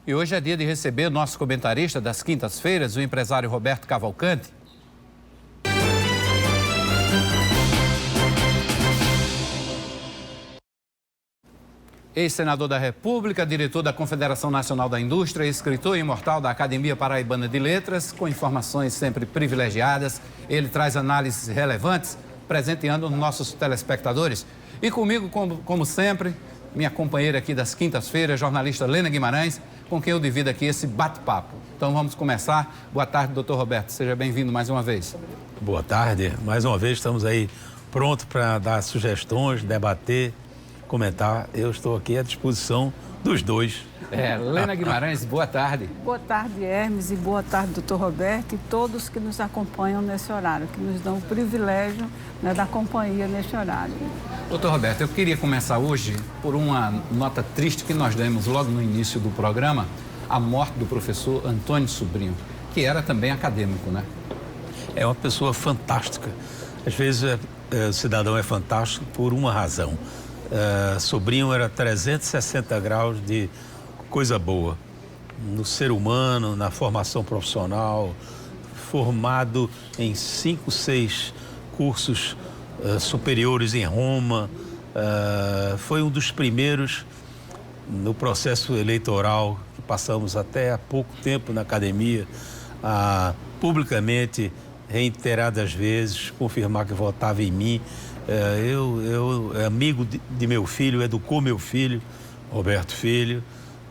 E hoje é dia de receber nosso comentarista das quintas-feiras, o empresário Roberto Cavalcante. Ex-senador da República, diretor da Confederação Nacional da Indústria, escritor imortal da Academia Paraibana de Letras, com informações sempre privilegiadas, ele traz análises relevantes, presenteando nossos telespectadores. E comigo, como sempre, minha companheira aqui das quintas-feiras, jornalista Lena Guimarães, com quem eu divido aqui esse bate-papo. Então vamos começar. Boa tarde, doutor Roberto. Seja bem-vindo mais uma vez. Boa tarde. Mais uma vez estamos aí prontos para dar sugestões, debater, comentar. Eu estou aqui à disposição dos dois. Lena Guimarães, boa tarde. Boa tarde, Hermes, e boa tarde, doutor Roberto, e todos que nos acompanham nesse horário, que nos dão o privilégio, né, da companhia neste horário. Doutor Roberto, eu queria começar hoje por uma nota triste que nós demos logo no início do programa, a morte do professor Antônio Sobrinho, que era também acadêmico, né? É uma pessoa fantástica. Às vezes o cidadão é fantástico por uma razão. Sobrinho era 360 graus de coisa boa no ser humano, na formação profissional, formado em 5, 6 cursos superiores em Roma, foi um dos primeiros no processo eleitoral que passamos até há pouco tempo na academia a publicamente, reiteradas vezes, confirmar que votava em mim. Eu amigo de meu filho, educou meu filho, Roberto Filho,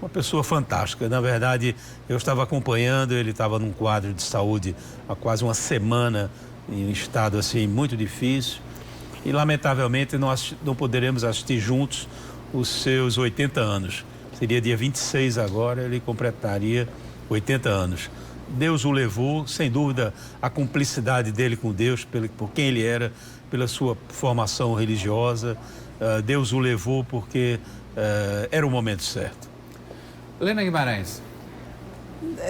uma pessoa fantástica. Na verdade, eu estava acompanhando, ele estava num quadro de saúde há quase uma semana, em um estado assim muito difícil, e lamentavelmente nós não poderemos assistir juntos os seus 80 anos. Seria dia 26 agora, ele completaria 80 anos. Deus o levou, sem dúvida, a cumplicidade dele com Deus, por quem ele era, pela sua formação religiosa. Deus o levou porque era o momento certo. Lena Guimarães.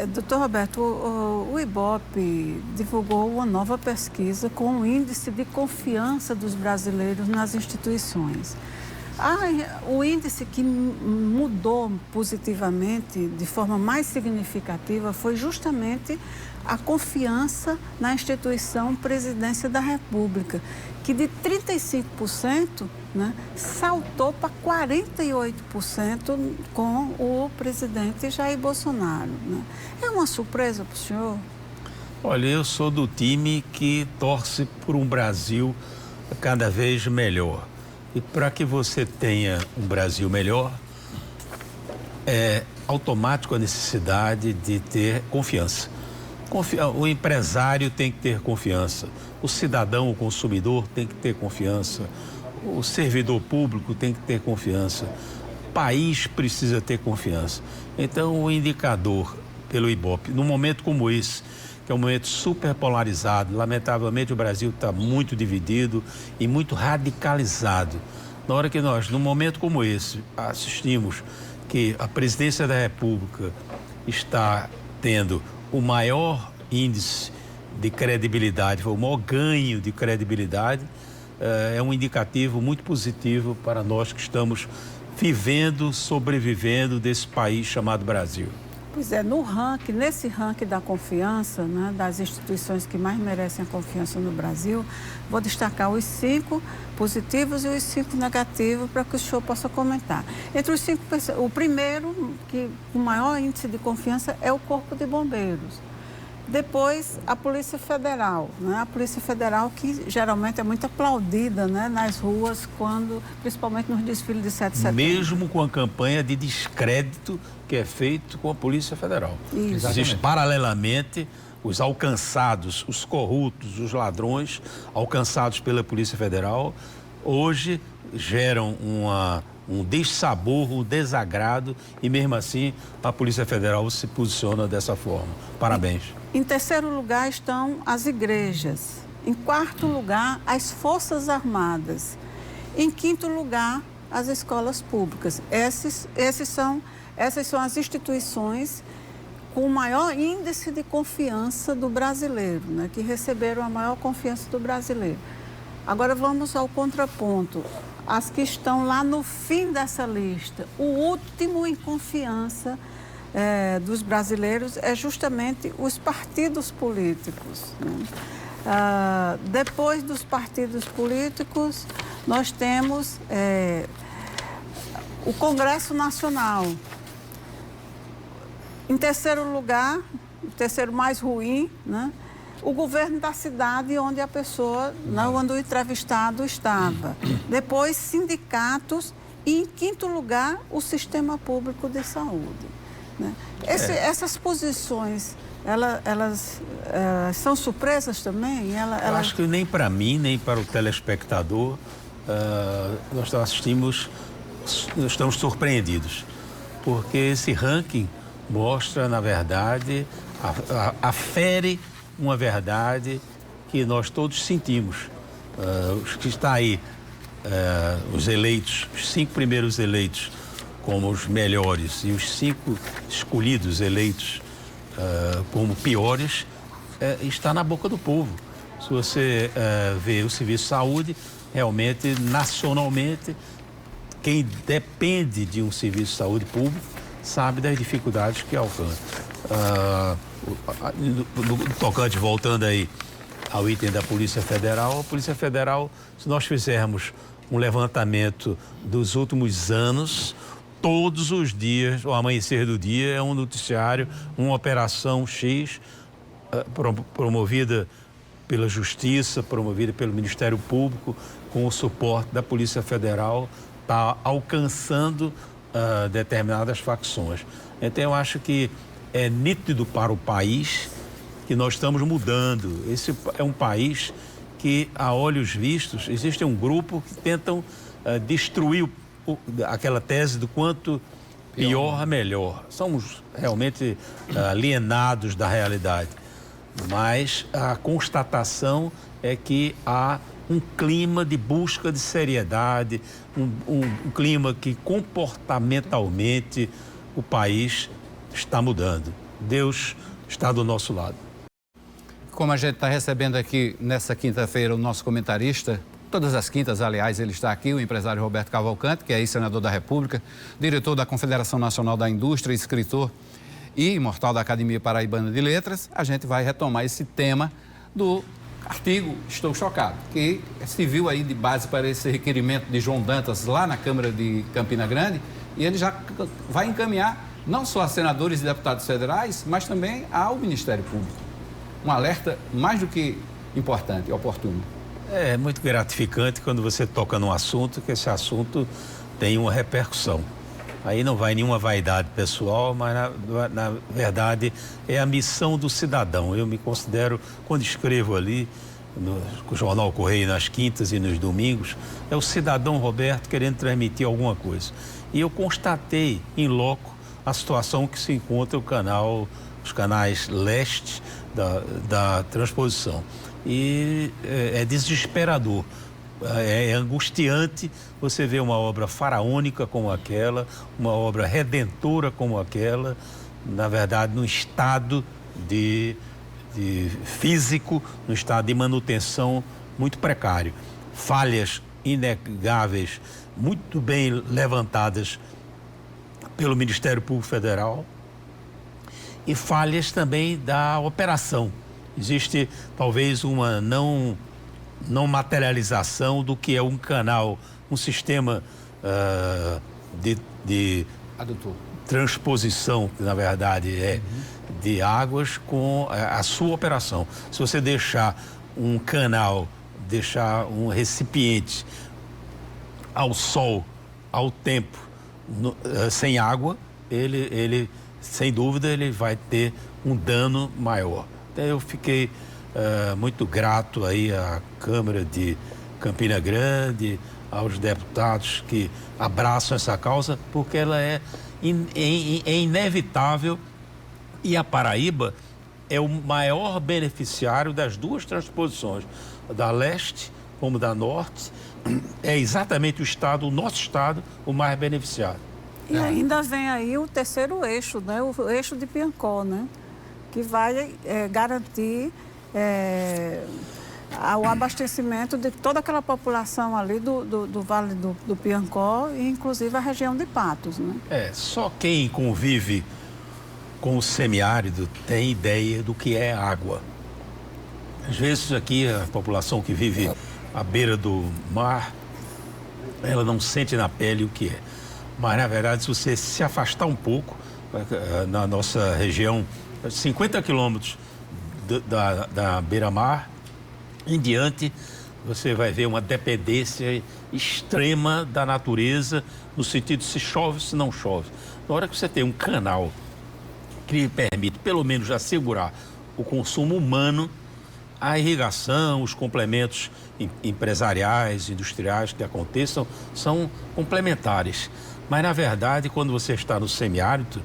Doutor Roberto, o IBOPE divulgou uma nova pesquisa com o índice de confiança dos brasileiros nas instituições. O índice que mudou positivamente, de forma mais significativa, foi justamente a confiança na instituição Presidência da República, que de 35%, né, saltou para 48% com o presidente Jair Bolsonaro, né? É uma surpresa para o senhor? Olha, eu sou do time que torce por um Brasil cada vez melhor. E para que você tenha um Brasil melhor, é automático a necessidade de ter confiança. O empresário tem que ter confiança, o cidadão, o consumidor tem que ter confiança, o servidor público tem que ter confiança, o país precisa ter confiança. Então, o indicador pelo IBOPE, num momento como esse, que é um momento super polarizado, lamentavelmente o Brasil está muito dividido e muito radicalizado. Na hora que nós, num momento como esse, assistimos que a Presidência da República está tendo o maior índice de credibilidade, o maior ganho de credibilidade, é um indicativo muito positivo para nós que estamos vivendo, sobrevivendo desse país chamado Brasil. Pois é, nesse ranking da confiança, né, das instituições que mais merecem a confiança no Brasil, vou destacar os 5 positivos e os 5 negativos para que o senhor possa comentar. Entre os 5, o primeiro, que o maior índice de confiança é o Corpo de Bombeiros. Depois, a Polícia Federal, né? A Polícia Federal que geralmente é muito aplaudida, né, nas ruas, principalmente nos desfiles de 7 de setembro. Mesmo com a campanha de descrédito que é feito com a Polícia Federal. Isso. Existe paralelamente os alcançados, os corruptos, os ladrões alcançados pela Polícia Federal, hoje geram um dessabor, um desagrado e mesmo assim a Polícia Federal se posiciona dessa forma. Parabéns. Em terceiro lugar estão as igrejas. Em quarto lugar, as Forças Armadas. Em quinto lugar, as escolas públicas. Essas são as instituições com o maior índice de confiança do brasileiro, né, que receberam a maior confiança do brasileiro. Agora vamos ao contraponto. As que estão lá no fim dessa lista, o último em confiança dos brasileiros é justamente os partidos políticos, né? Depois dos partidos políticos, nós temos o Congresso Nacional. Em terceiro lugar, o terceiro mais ruim, né? O governo da cidade onde a pessoa, onde o entrevistado estava. Depois, sindicatos e, em quinto lugar, o sistema público de saúde, né? Essas posições, elas são surpresas também? Eu acho que nem para mim, nem para o telespectador, nós estamos surpreendidos, porque esse ranking mostra, na verdade, afere uma verdade que nós todos sentimos. Os que está aí, os eleitos, os 5 primeiros eleitos como os melhores e os 5 escolhidos eleitos como piores, está na boca do povo. Se você vê o serviço de saúde, realmente, nacionalmente, quem depende de um serviço de saúde público sabe das dificuldades que alcança. Tocante, voltando aí ao item da Polícia Federal, a Polícia Federal, se nós fizermos um levantamento dos últimos anos, todos os dias, o amanhecer do dia, é um noticiário, uma operação X, promovida pela Justiça, promovida pelo Ministério Público, com o suporte da Polícia Federal, está alcançando determinadas facções. Então, eu acho que é nítido para o país que nós estamos mudando. Esse é um país que, a olhos vistos, existe um grupo que tentam destruir aquela tese do quanto pior, melhor. Somos realmente alienados da realidade. Mas a constatação é que há um clima de busca de seriedade, um clima que comportamentalmente o país está mudando. Deus está do nosso lado. Como a gente está recebendo aqui nessa quinta-feira o nosso comentarista, todas as quintas, aliás, ele está aqui, o empresário Roberto Cavalcante, que é ex-senador da República, diretor da Confederação Nacional da Indústria, escritor e imortal da Academia Paraibana de Letras, a gente vai retomar esse tema do artigo Estou Chocado, que se viu aí de base para esse requerimento de João Dantas lá na Câmara de Campina Grande, e ele já vai encaminhar não só a senadores e deputados federais, mas também ao Ministério Público. Um alerta mais do que importante e oportuno. É muito gratificante quando você toca num assunto, que esse assunto tem uma repercussão. Aí não vai nenhuma vaidade pessoal, mas na verdade é a missão do cidadão. Eu me considero, quando escrevo ali no Jornal Correio nas quintas e nos domingos, é o cidadão Roberto querendo transmitir alguma coisa. E eu constatei em loco a situação que se encontra os canais leste da transposição. E é desesperador. É angustiante você ver uma obra faraônica como aquela, uma obra redentora como aquela, na verdade, num estado de físico, num estado de manutenção muito precário. Falhas inegáveis, muito bem levantadas pelo Ministério Público Federal, e falhas também da operação. Existe talvez uma não materialização do que é um canal, um sistema de adutor, transposição, que na verdade de águas, com a sua operação. Se você deixar um canal, deixar um recipiente ao sol, ao tempo, sem água, ele sem dúvida ele vai ter um dano maior. Então, eu fiquei muito grato aí à Câmara de Campina Grande, aos deputados que abraçam essa causa, porque ela é inevitável, e a Paraíba é o maior beneficiário das duas transposições, da leste como da norte. É exatamente o nosso estado, o mais beneficiado. E ainda vem aí o terceiro eixo, né? O eixo de Piancó, né? Que vai garantir o abastecimento de toda aquela população ali do Vale do Piancó, e inclusive a região de Patos, né? Só quem convive com o semiárido tem ideia do que é água. Às vezes aqui a população que vive à beira do mar, ela não sente na pele o que é. Mas, na verdade, se você se afastar um pouco, na nossa região, 50 quilômetros da beira-mar em diante, você vai ver uma dependência extrema da natureza, no sentido se chove, se não chove. Na hora que você tem um canal que permite, pelo menos, assegurar o consumo humano, a irrigação, os complementos empresariais, industriais que aconteçam, são complementares. Mas, na verdade, quando você está no semiárido,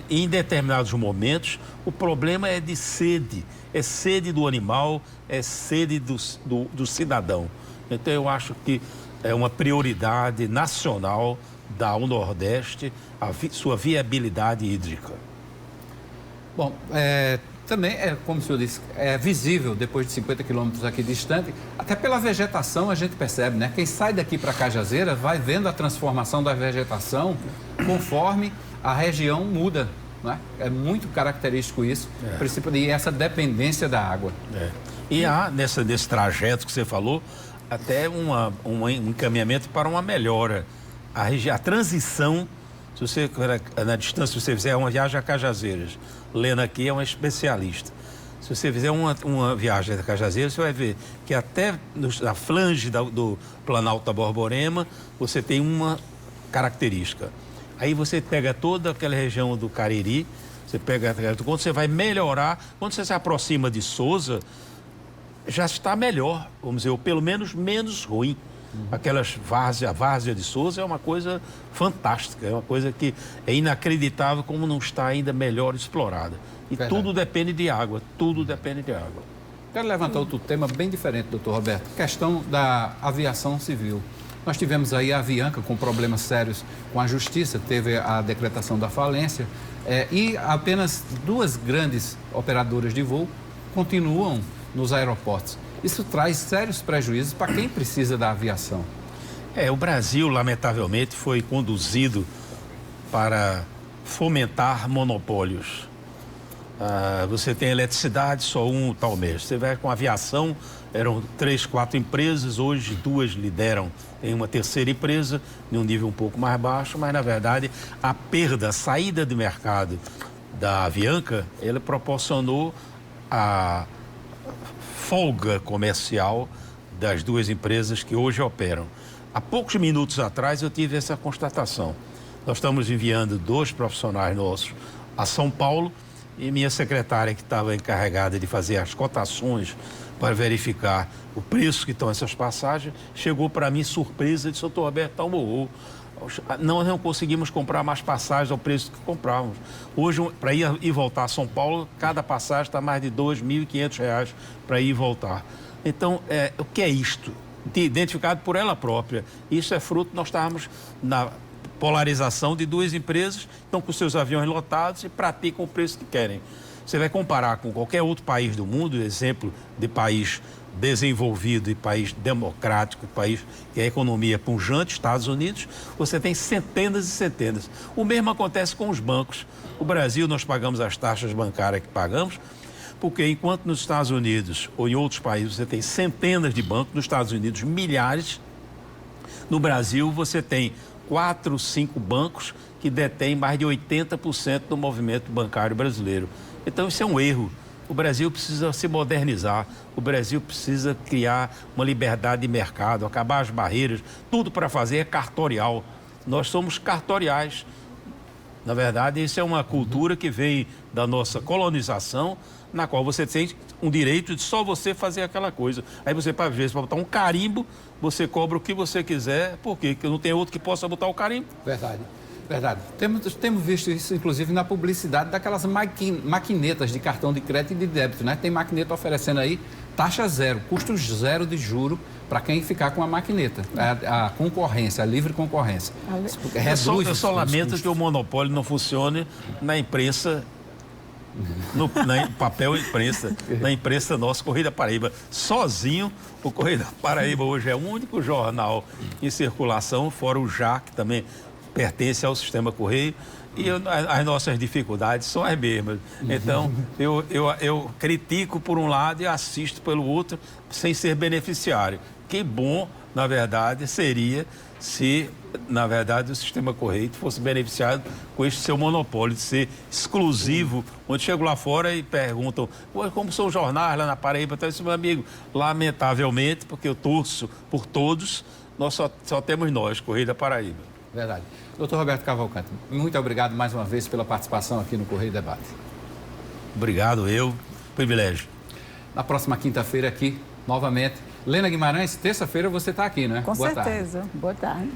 em determinados momentos, o problema é de sede. É sede do animal, é sede do cidadão. Então, eu acho que é uma prioridade nacional dar ao Nordeste sua viabilidade hídrica. Bom, também, como o senhor disse, é visível depois de 50 quilômetros aqui distante, até pela vegetação a gente percebe, né? Quem sai daqui para Cajazeiras vai vendo a transformação da vegetação conforme a região muda, né? É muito característico isso, e essa dependência da água. E há, nesse trajeto que você falou, até um encaminhamento para uma melhora. A transição, se você, na distância, se você fizer uma viagem a Cajazeiras, Lena aqui é uma especialista. Se você fizer uma viagem a Cajazeiras, você vai ver que até na flange do Planalto da Borborema, você tem uma característica. Aí você pega toda aquela região do Cariri, quando você vai melhorar, quando você se aproxima de Sousa, já está melhor, vamos dizer, ou pelo menos menos ruim. A várzea de Sousa é uma coisa fantástica, é uma coisa que é inacreditável como não está ainda melhor explorada. E tudo depende de água, tudo depende de água. Quero levantar outro tema bem diferente, doutor Roberto, questão da aviação civil. Nós tivemos aí a Avianca com problemas sérios com a justiça, teve a decretação da falência, e apenas 2 grandes operadoras de voo continuam nos aeroportos. Isso traz sérios prejuízos para quem precisa da aviação. O Brasil, lamentavelmente, foi conduzido para fomentar monopólios. Você tem eletricidade, só um tal mês. Você vai com aviação, eram 3, 4 empresas, hoje 2 lideram. Tem uma terceira empresa, em um nível um pouco mais baixo, mas, na verdade, a saída de mercado da Avianca, ela proporcionou a folga comercial das 2 empresas que hoje operam. Há poucos minutos atrás eu tive essa constatação. Nós estamos enviando 2 profissionais nossos a São Paulo e minha secretária, que estava encarregada de fazer as cotações para verificar o preço que estão essas passagens, chegou para mim surpresa e disse: doutor Roberto, está um horror. Nós não conseguimos comprar mais passagens ao preço que comprávamos. Hoje, para ir e voltar a São Paulo, cada passagem está mais de R$ 2.500 para ir e voltar. Então, o que é isto? Identificado por ela própria. Isso é fruto, nós estávamos na polarização de 2 empresas, estão com seus aviões lotados e praticam o preço que querem. Você vai comparar com qualquer outro país do mundo, exemplo de país desenvolvido e país democrático, país que é economia pujante, Estados Unidos, você tem centenas e centenas. O mesmo acontece com os bancos. O Brasil, nós pagamos as taxas bancárias que pagamos, porque enquanto nos Estados Unidos ou em outros países você tem centenas de bancos, nos Estados Unidos milhares, no Brasil você tem 4, 5 bancos que detêm mais de 80% do movimento bancário brasileiro. Então isso é um erro. O Brasil precisa se modernizar, o Brasil precisa criar uma liberdade de mercado, acabar as barreiras, tudo para fazer é cartorial. Nós somos cartoriais. Na verdade, isso é uma cultura que vem da nossa colonização, na qual você tem um direito de só você fazer aquela coisa. Aí você, para botar um carimbo, você cobra o que você quiser, por quê? Porque não tem outro que possa botar o carimbo. Verdade. Temos visto isso, inclusive, na publicidade daquelas maquinetas de cartão de crédito e de débito, né? Tem maquineta oferecendo aí taxa zero, custo zero de juro para quem ficar com a maquineta. A concorrência, a livre concorrência. Eu só lamento que o monopólio não funcione na imprensa, na papel imprensa, na imprensa nossa, Correio da Paraíba. Sozinho, o Correio da Paraíba hoje é o único jornal em circulação, fora o Já, que também pertence ao sistema Correio e as nossas dificuldades são as mesmas. Então, eu critico por um lado e assisto pelo outro sem ser beneficiário. Que bom, na verdade, seria se, na verdade, o sistema Correio fosse beneficiado com este seu monopólio de ser exclusivo, onde chego lá fora e perguntam como são os jornais lá na Paraíba. Então, isso, meu amigo, lamentavelmente, porque eu torço por todos, nós só temos nós, Correio da Paraíba. Verdade. Doutor Roberto Cavalcante, muito obrigado mais uma vez pela participação aqui no Correio Debate. Obrigado, privilégio. Na próxima quinta-feira aqui, novamente. Lena Guimarães, terça-feira você está aqui, né? Com certeza. Boa tarde.